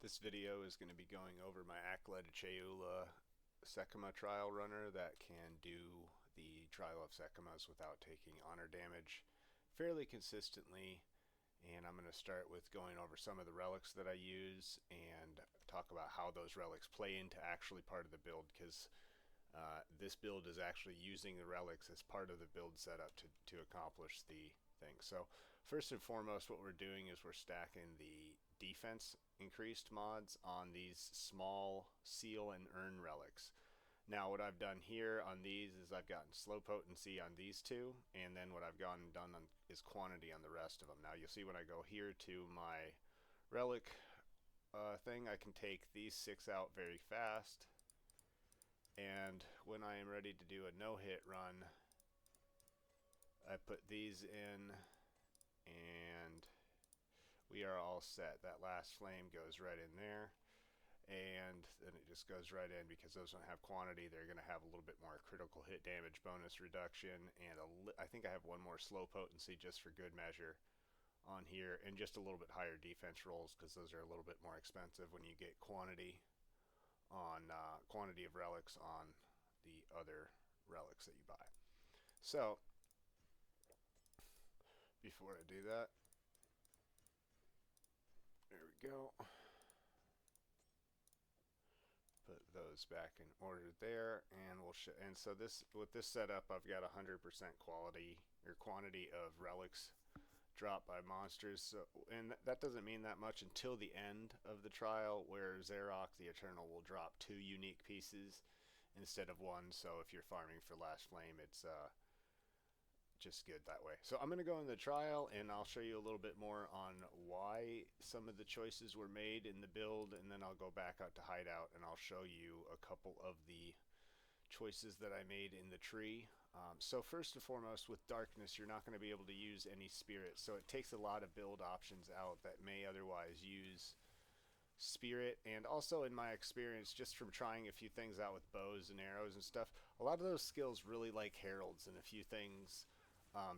This video is going to be going over my Acolyte of Chayula sekhema trial runner that can do the trial of sekhemas without taking honor damage fairly consistently. And I'm going to start with going over some of the relics that I use and talk about how those relics play into actually part of the build, because this build is actually using the relics as part of the build setup to accomplish the thing. So first and foremost, what we're doing is we're stacking the defense increased mods on these small seal and urn relics. Now what I've done here on these is I've gotten slow potency on these two, and then what I've gone and done is quantity on the rest of them. Now you'll see when I go here to my relic thing, I can take these 6 out very fast, and when I am ready to do a no-hit run, I put these in and we are all set. That last flame goes right in there, and then it just goes right in. Because those don't have quantity, they're going to have a little bit more critical hit damage bonus reduction, and I think I have one more slow potency just for good measure on here, and just a little bit higher defense rolls because those are a little bit more expensive when you get quantity on quantity of relics on the other relics that you buy. So before I do that, there we go. Put those back in order there, and we'll and so this, with this setup, I've got 100% quality or quantity of relics dropped by monsters. So, and that doesn't mean that much until the end of the trial, where Zarokh the Eternal will drop 2 unique pieces instead of 1. So if you're farming for Last Flame, it's just good that way. So I'm going to go in the trial and I'll show you a little bit more on why some of the choices were made in the build, and then I'll go back out to hideout and I'll show you a couple of the choices that I made in the tree. So first and foremost, with darkness, you're not going to be able to use any spirits, so it takes a lot of build options out that may otherwise use spirit. And also, in my experience, just from trying a few things out with bows and arrows and stuff, a lot of those skills really like heralds and a few things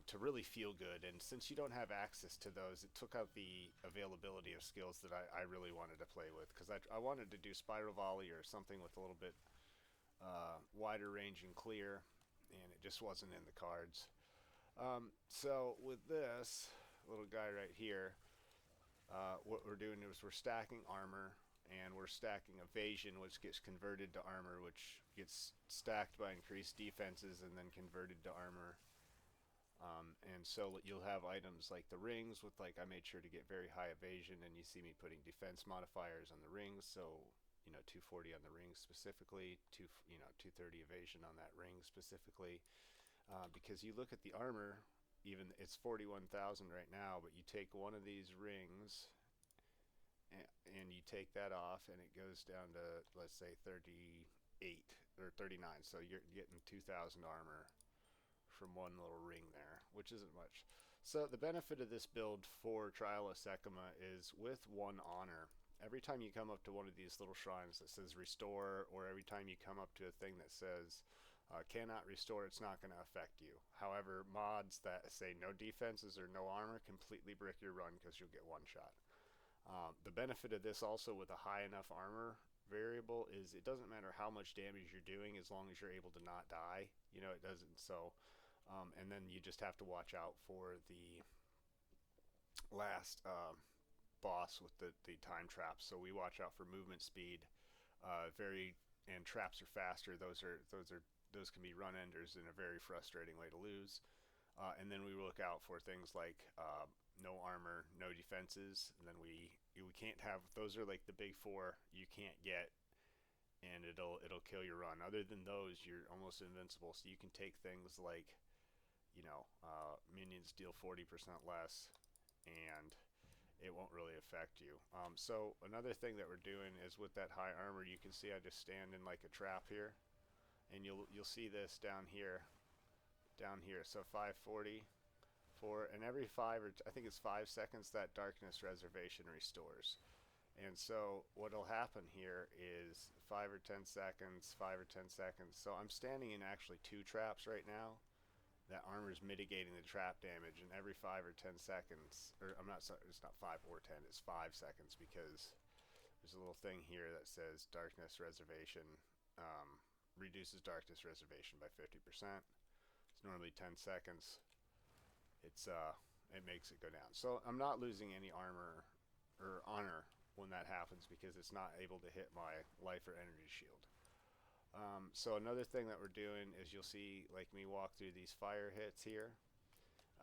to really feel good. And since you don't have access to those, it took out the availability of skills that I really wanted to play with, because I wanted to do spiral volley or something with a little bit wider range and clear, and it just wasn't in the cards. So with this little guy right here, what we're doing is we're stacking armor, and we're stacking evasion, which gets converted to armor, which gets stacked by increased defenses and then converted to armor. And so you'll have items like the rings with, like, I made sure to get very high evasion, and you see me putting defense modifiers on the rings, so 240 on the rings specifically, 230 evasion on that ring specifically, because you look at the armor, even it's 41,000 right now, but you take one of these rings and you take that off and it goes down to, let's say, 38 or 39, so you're getting 2,000 armor from one little ring there, which isn't much. So the benefit of this build for Trial of Sekhema is, with 1 honor, every time you come up to one of these little shrines that says restore, or every time you come up to a thing that says cannot restore, it's not going to affect you. However, mods that say no defenses or no armor completely brick your run because you'll get 1 shot. The benefit of this also, with a high enough armor variable, is it doesn't matter how much damage you're doing as long as you're able to not die. It doesn't. So and then you just have to watch out for the last boss with the time traps. So we watch out for movement speed, and traps are faster. Those can be run enders and a very frustrating way to lose. And then we look out for things like no armor, no defenses, and then we can't have, those are like the big 4 you can't get, and it'll kill your run. Other than those, you're almost invincible. So you can take things like minions deal 40% less, and it won't really affect you. So another thing that we're doing is, with that high armor, you can see I just stand in like a trap here, and you'll see this down here. So 540 and every 5, or I think it's 5 seconds, that darkness reservation restores. And so what'll happen here is 5 or 10 seconds, 5 or 10 seconds. So I'm standing in actually 2 traps right now. That armor is mitigating the trap damage, and every 5 or 10 seconds, or I'm not sorry, it's not 5 or 10, it's 5 seconds, because there's a little thing here that says darkness reservation, um, reduces darkness reservation by 50%. It's normally 10 seconds. It makes it go down. So I'm not losing any armor or honor when that happens because it's not able to hit my life or energy shield. So another thing that we're doing is you'll see like me walk through these fire hits here.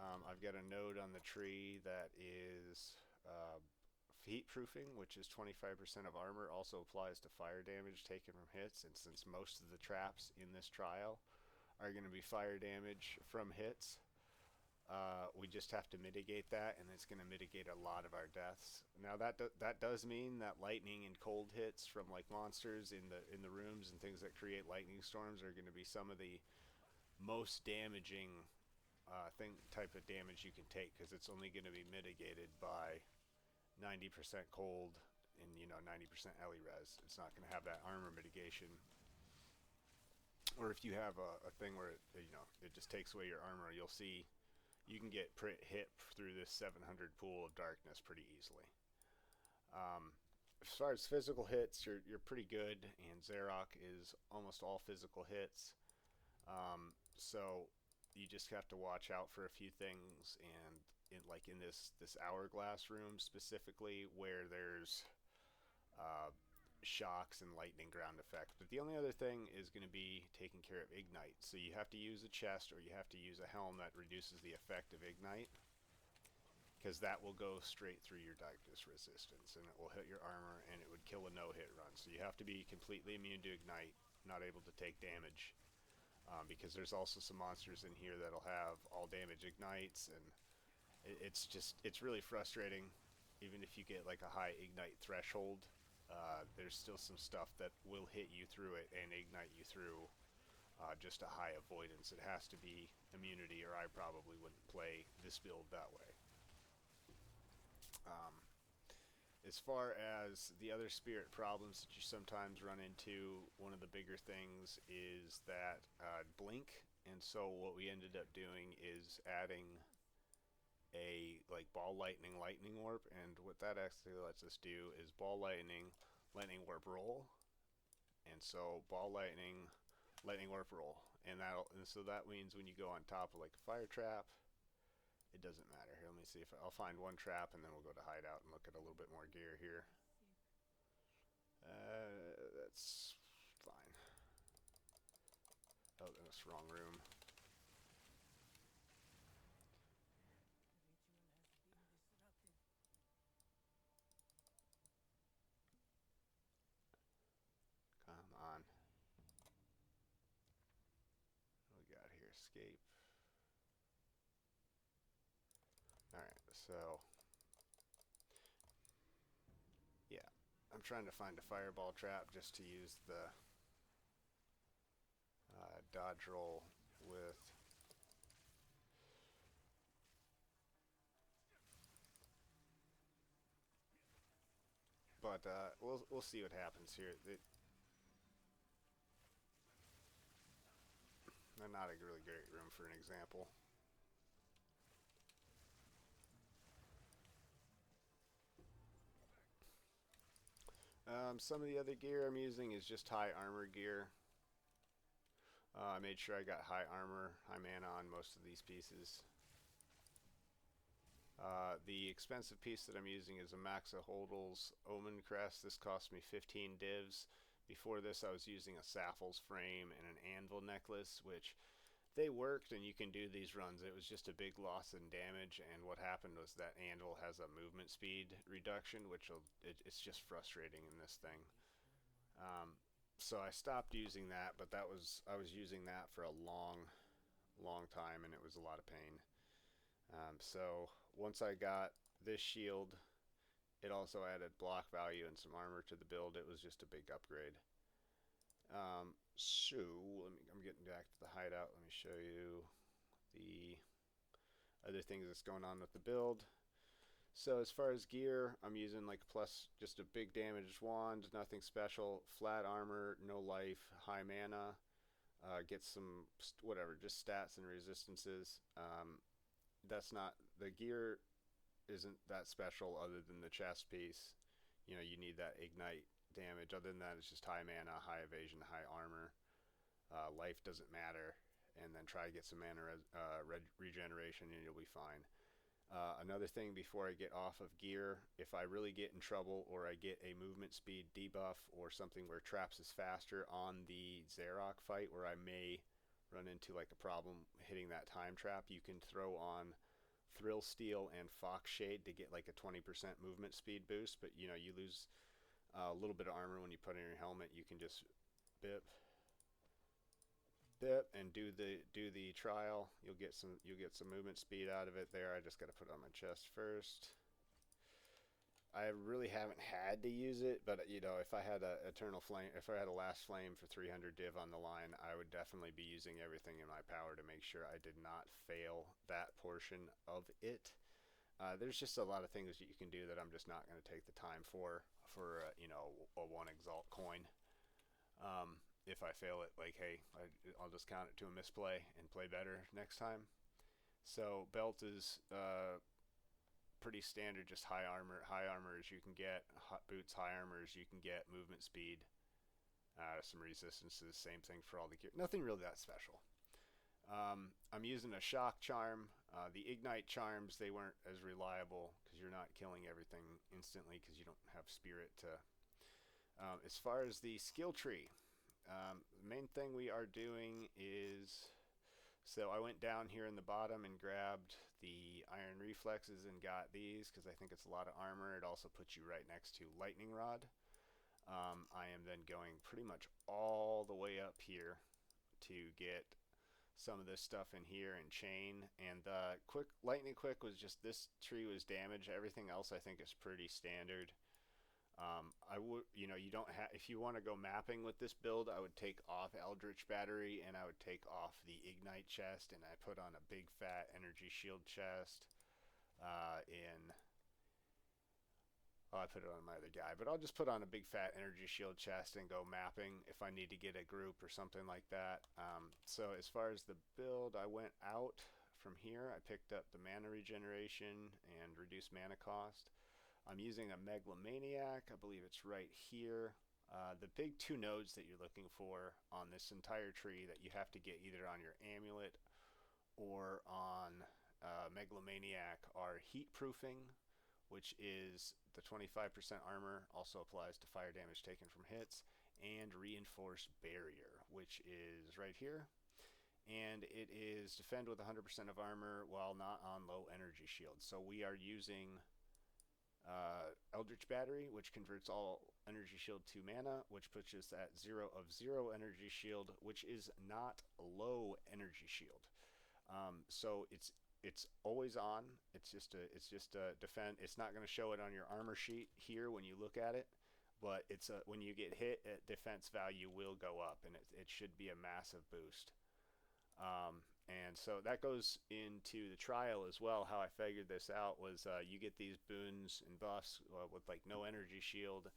I've got a node on the tree that is heat proofing, which is 25% of armor, also applies to fire damage taken from hits. And since most of the traps in this trial are going to be fire damage from hits, we just have to mitigate that, and it's going to mitigate a lot of our deaths. Now that does mean that lightning and cold hits from like monsters in the rooms and things that create lightning storms are going to be some of the most damaging type of damage you can take, because it's only going to be mitigated by 90% cold and 90% ele res. It's not going to have that armor mitigation. Or if you have a thing where it just takes away your armor, you'll see you can get hit through this 700 pool of darkness pretty easily. As far as physical hits, you're pretty good, and Zarokh is almost all physical hits. So you just have to watch out for a few things, and in this hourglass room specifically, where there's shocks and lightning ground effect. But the only other thing is going to be taking care of ignite. So you have to use a chest, or you have to use a helm that reduces the effect of ignite, because that will go straight through your darkness resistance, and it will hit your armor, and it would kill a no-hit run. So you have to be completely immune to ignite, not able to take damage, because there's also some monsters in here that'll have all damage ignites, and it's really frustrating. Even if you get like a high ignite threshold, there's still some stuff that will hit you through it and ignite you through just a high avoidance. It has to be immunity, or I probably wouldn't play this build that way. As far as the other spirit problems that you sometimes run into, one of the bigger things is that blink. And so what we ended up doing is adding a like ball lightning warp, and what that actually lets us do is ball lightning warp roll, and so ball lightning warp roll, and so that means when you go on top of like a fire trap, it doesn't matter. Here, let me see if I'll find one trap, and then we'll go to hideout and look at a little bit more gear here. That's fine. Oh, that's wrong room. Come on. What we got here? Escape. Alright, so yeah, I'm trying to find a fireball trap just to use the dodge roll with. But we'll see what happens here. They're not a really great room for an example. Some of the other gear I'm using is just high armor gear. I made sure I got high armor, high mana on most of these pieces. The expensive piece that I'm using is a Maxa Hodl's Omen Crest. This cost me 15 divs. Before this, I was using a Saffles frame and an anvil necklace, which they worked, and you can do these runs. It was just a big loss in damage, and what happened was that anvil has a movement speed reduction, which it's just frustrating in this thing. So I stopped using that, but I was using that for a long time, and it was a lot of pain. So once I got this shield, it also added block value and some armor to the build. It was just a big upgrade. So I'm getting back to the hideout. Let me show you the other things that's going on with the build. So as far as gear, I'm using like just a big damage wand, nothing special, flat armor, no life, high mana, get some whatever, just stats and resistances. The gear isn't that special other than the chest piece. you need that ignite damage. Other than that, it's just high mana, high evasion, high armor. Life doesn't matter, and then try to get some mana regeneration, and you'll be fine. Another thing before I get off of gear, if I really get in trouble or I get a movement speed debuff or something where traps is faster on the Zarokh fight where I may run into like a problem hitting that time trap, you can throw on Thrill Steel and Fox Shade to get like a 20% movement speed boost, but you lose a little bit of armor when you put in your helmet. You can just bip and do the trial. You'll get some movement speed out of it there. I just got to put it on my chest first. I really haven't had to use it, but if I had a Eternal Flame, if I had a Last Flame for 300 div on the line, I would definitely be using everything in my power to make sure I did not fail that portion of it. There's just a lot of things that you can do that I'm just not going to take the time for a one exalt coin. If I fail it, like, hey, I'll just count it to a misplay and play better next time. So belt is pretty standard, just high armor. High armor as you can get. Hot boots, high armor as you can get. Movement speed, some resistances. Same thing for all the gear. Nothing really that special. I'm using a shock charm. The ignite charms, they weren't as reliable because you're not killing everything instantly because you don't have spirit to. As far as the skill tree, the main thing we are doing is, so I went down here in the bottom and grabbed the iron reflexes and got these because I think it's a lot of armor. It also puts you right next to lightning rod. I am then going pretty much all the way up here to get some of this stuff in here and chain. And lightning quick was just, this tree was damaged. Everything else I think is pretty standard. I would, you don't have, if you want to go mapping with this build, I would take off Eldritch Battery and I would take off the Ignite chest and I put on a big fat energy shield chest. I put it on my other guy, but I'll just put on a big fat energy shield chest and go mapping if I need to get a group or something like that. So as far as the build, I went out from here. I picked up the mana regeneration and reduced mana cost. I'm using a Megalomaniac. I believe it's right here. The big two nodes that you're looking for on this entire tree that you have to get either on your amulet or on Megalomaniac are heat proofing, which is the 25% armor, also applies to fire damage taken from hits, and reinforced barrier, which is right here. And it is defend with 100% of armor while not on low energy shield. So we are using Eldritch Battery, which converts all energy shield to mana, which puts us at 0 of 0 energy shield, which is not low energy shield. So it's always on. It's just a defend. It's not going to show it on your armor sheet here when you look at it, but it's when you get hit, defense value will go up, and it should be a massive boost. And so that goes into the trial as well. How I figured this out was you get these boons and buffs with like no energy shield,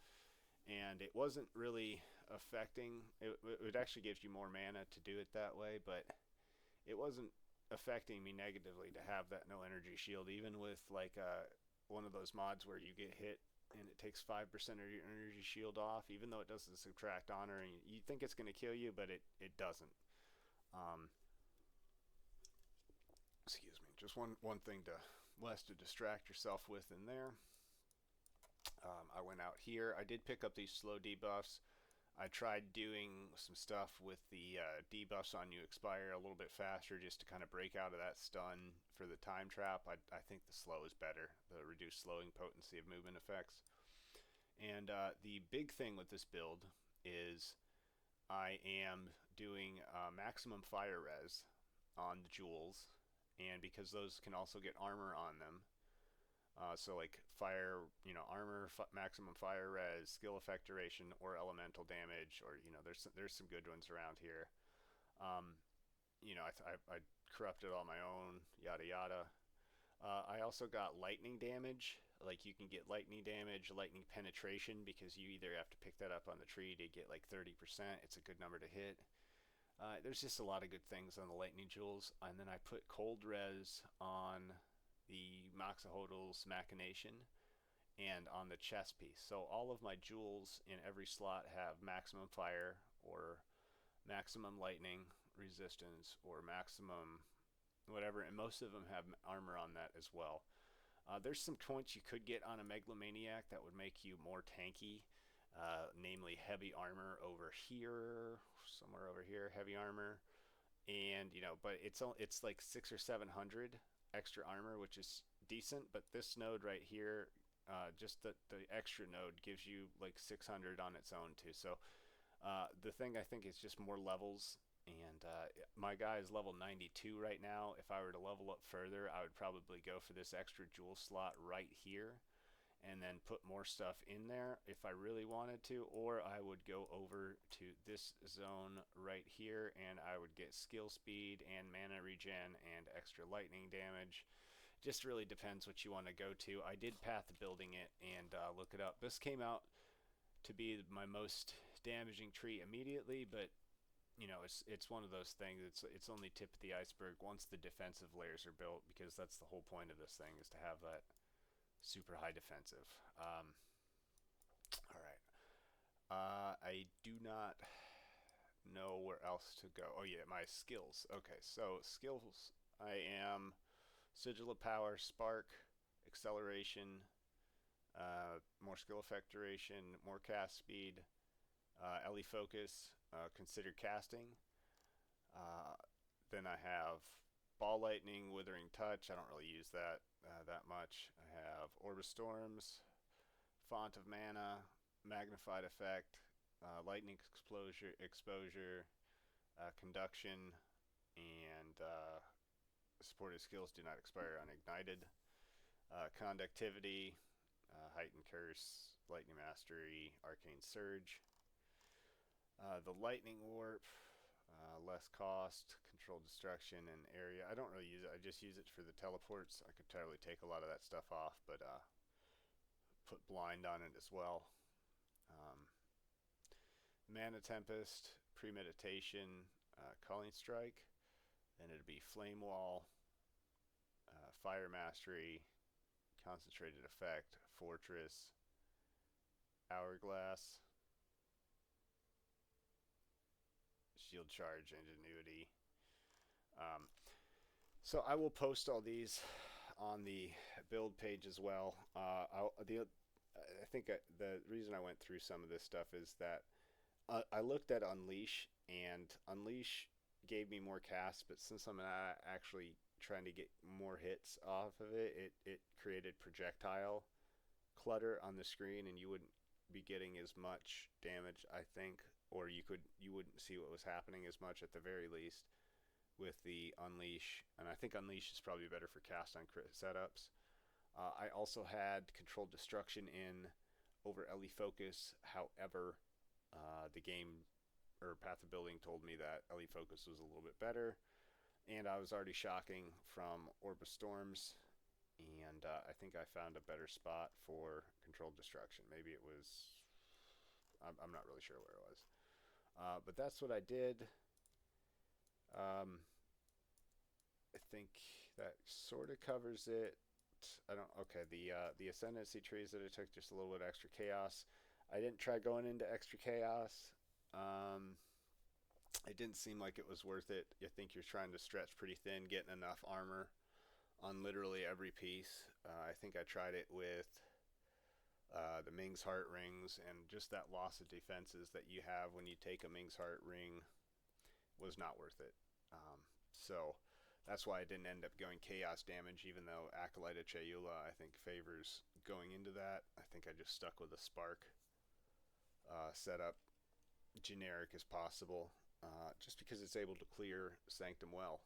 and it wasn't really affecting. It actually gives you more mana to do it that way, but it wasn't affecting me negatively to have that no energy shield, even with like one of those mods where you get hit and it takes 5% of your energy shield off, even though it doesn't subtract honor, and you think it's going to kill you, but it doesn't. Excuse me, just one thing less to distract yourself with in there. I went out here. I did pick up these slow debuffs. I tried doing some stuff with the debuffs on you expire a little bit faster just to kind of break out of that stun for the time trap. I think the slow is better, the reduced slowing potency of movement effects. And the big thing with this build is I am doing maximum fire res on the jewels, and because those can also get armor on them, so like fire, armor, maximum fire res, skill effect duration, or elemental damage, or there's some good ones around here. I corrupted all my own, yada yada. I also got lightning damage. Like you can get lightning damage, lightning penetration, because you either have to pick that up on the tree to get like 30%. It's a good number to hit. There's just a lot of good things on the lightning jewels. And then I put cold res on the Moxahodl's Machination, and on the chest piece. So all of my jewels in every slot have maximum fire or maximum lightning resistance or maximum whatever, and most of them have armor on that as well. There's some points you could get on a Megalomaniac that would make you more tanky, namely heavy armor over here, somewhere over here, heavy armor, and but it's like 600 or 700 extra armor, which is decent. But this node right here, just the extra node gives you like 600 on its own too. So the thing I think is just more levels, and my guy is level 92 right now. If I were to level up further, I would probably go for this extra jewel slot right here and then put more stuff in there if I really wanted to, or I would go over to this zone right here and I would get skill speed and mana regen and extra lightning damage. Just really depends what you want to go to. I did path building it and look it up. This came out to be my most damaging tree immediately, but it's one of those things. It's only tip of the iceberg once the defensive layers are built, because that's the whole point of this thing, is to have that super high defensive. All right. I do not know where else to go. Oh yeah, my skills. Okay, so skills. I am Sigil of Power, Spark, Acceleration, more skill effect duration, more cast speed, LE focus, consider casting. Then I have Ball Lightning, Withering Touch. I don't really use that that much. I have Orb of Storms, Font of Mana, Magnified Effect, Lightning Exposure, Conduction, and supported skills do not expire unignited. Conductivity, Heightened Curse, Lightning Mastery, Arcane Surge. The Lightning Warp, less cost, Controlled Destruction, and area. I don't really use it. I just use it for the teleports. I could totally take a lot of that stuff off, but put Blind on it as well. Mana Tempest, Premeditation, Culling Strike. Then it'd be Flame Wall, Fire Mastery, Concentrated Effect, Fortress, Hourglass, Shield Charge, Ingenuity. So I will post all these on the build page as well. I think the reason I went through some of this stuff is that I looked at Unleash, and Unleash gave me more casts, but since I'm not actually trying to get more hits off of it, it created projectile clutter on the screen, and you wouldn't be getting as much damage, I think, or you wouldn't see what was happening as much at the very least with the Unleash. And I think Unleash is probably better for cast on crit setups. I also had Controlled Destruction in over LE Focus. However, the game or Path of Building told me that LE Focus was a little bit better, and I was already shocking from Orb of Storms, and I think I found a better spot for Controlled Destruction. Maybe it was, I'm not really sure where it was, but that's what I did. I think that sort of covers it. Okay, the Ascendancy trees that I took, just a little bit extra chaos. I didn't try going into extra chaos. It didn't seem like it was worth it. I think you're trying to stretch pretty thin, getting enough armor on literally every piece. I think I tried it with the Ming's Heart rings, and just that loss of defenses that you have when you take a Ming's Heart ring was not worth it. So that's why I didn't end up going chaos damage, even though Acolyte of Chayula I think favors going into that. I think I just stuck with a spark setup, generic as possible, just because it's able to clear Sanctum well.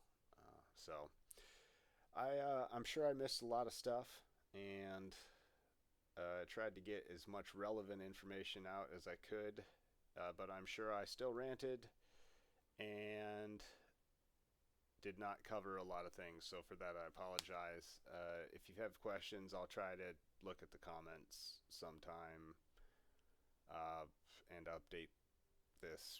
So I'm sure I missed a lot of stuff, and tried to get as much relevant information out as I could, but I'm sure I still ranted and did not cover a lot of things, so for that I apologize. If you have questions, I'll try to look at the comments sometime and update this.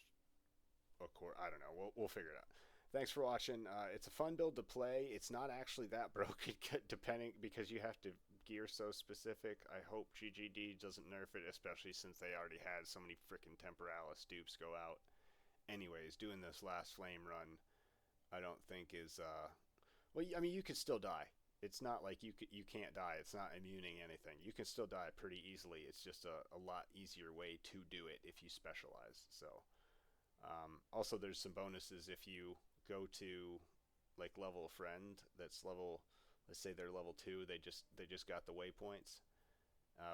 Of course, I don't know. We'll figure it out. Thanks for watching. It's a fun build to play. It's not actually that broken, depending, because you have to gear so specific. I hope GGD doesn't nerf it, especially since they already had so many freaking temporalis dupes go out. Anyways, doing this last flame run, I don't think is well. I mean, you could still die. It's not like you can't die. It's not immuning anything. You can still die pretty easily. It's just a lot easier way to do it if you specialize. So also, there's some bonuses if you go to like level a friend that's level. Let's say they're level 2. They just got the waypoints.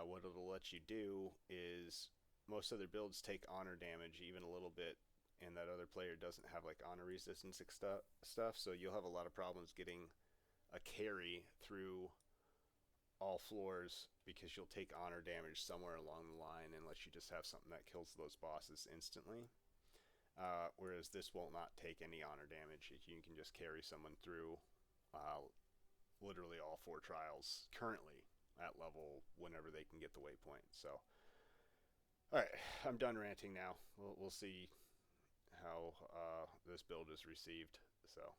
What it'll let you do is most other builds take honor damage even a little bit, and that other player doesn't have like honor resistance stuff. So you'll have a lot of problems getting a carry through all floors because you'll take honor damage somewhere along the line unless you just have something that kills those bosses instantly. Whereas this will not take any honor damage. You can just carry someone through literally all 4 trials currently at level whenever they can get the waypoint. So, alright, I'm done ranting now. We'll see how this build is received. So,